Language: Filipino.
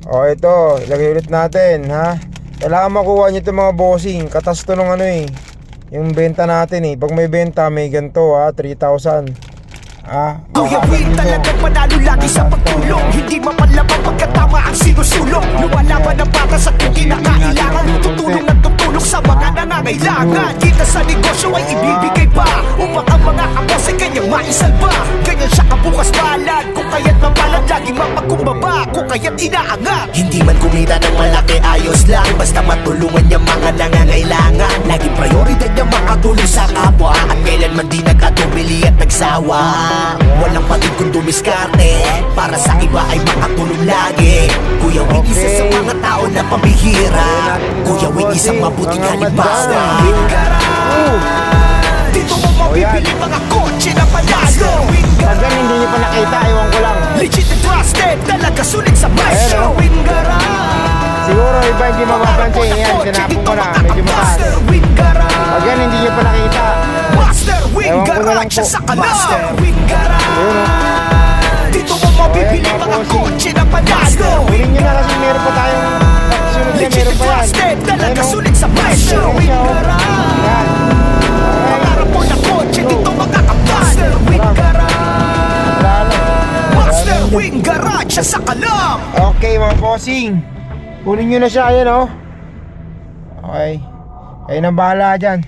O ito, ilagay ulit natin ha. Kailangan makuha nyo itong mga bossing. Katas to nung ano eh, yung benta natin eh. Pag may benta may ganito ha, 3,000. Kuya Will talagang panalo lagi sa pagtulong. Hindi mapalabang pagkatama ang sinusulong. Lumalaban ang bata sa kung kinakailangan. Tutulong at tutulong sa mga nangangailangan. Kita sa negosyo ay ibibigay pa upang ang mga kapos ay kanyang maisalba. Ganyan siya kabukas palad. Kung kaya't mapalad laging mapagkumbaba. Kung kaya't inaangat. Hindi man kumita ng malaki ayos lang. Basta matulungan niya mga nangangailangan. Laging prioridad niya makatulong sa kapwa. At kailanman di nagkatubili at nagsawa. Walang pagod kung dumiskarte. Para sa iba ay makatulong lagi. Kuya Will, isa sa mga tao na pambihira. Kuya Will, isang mabuting halimbawa. Dito mo mabibili mga kotse na panalo. Pag yan hindi nyo pa nakita, ewan ko lang. Legit and trusted, talaga sulit sa presyo. Siguro iba hindi mapapansin. Yan, sinapon ko na, medyo mataas. Pag yan hindi nyo pa nakita, ewan ko na lang po. Dito mo mabibili mga kotse na panalo. Huling nyo na kasi meron pa tayong sunod na Legit meron and pa yan. trusted, talaga sulit sa presyo. Yan. Pangarap mo na kotse, dito makakapal. Master Wing Garage sa Kalam. Okay mga bossing, kunin nyo na siya, ayan o. Okay, kayo nang bahala dyan.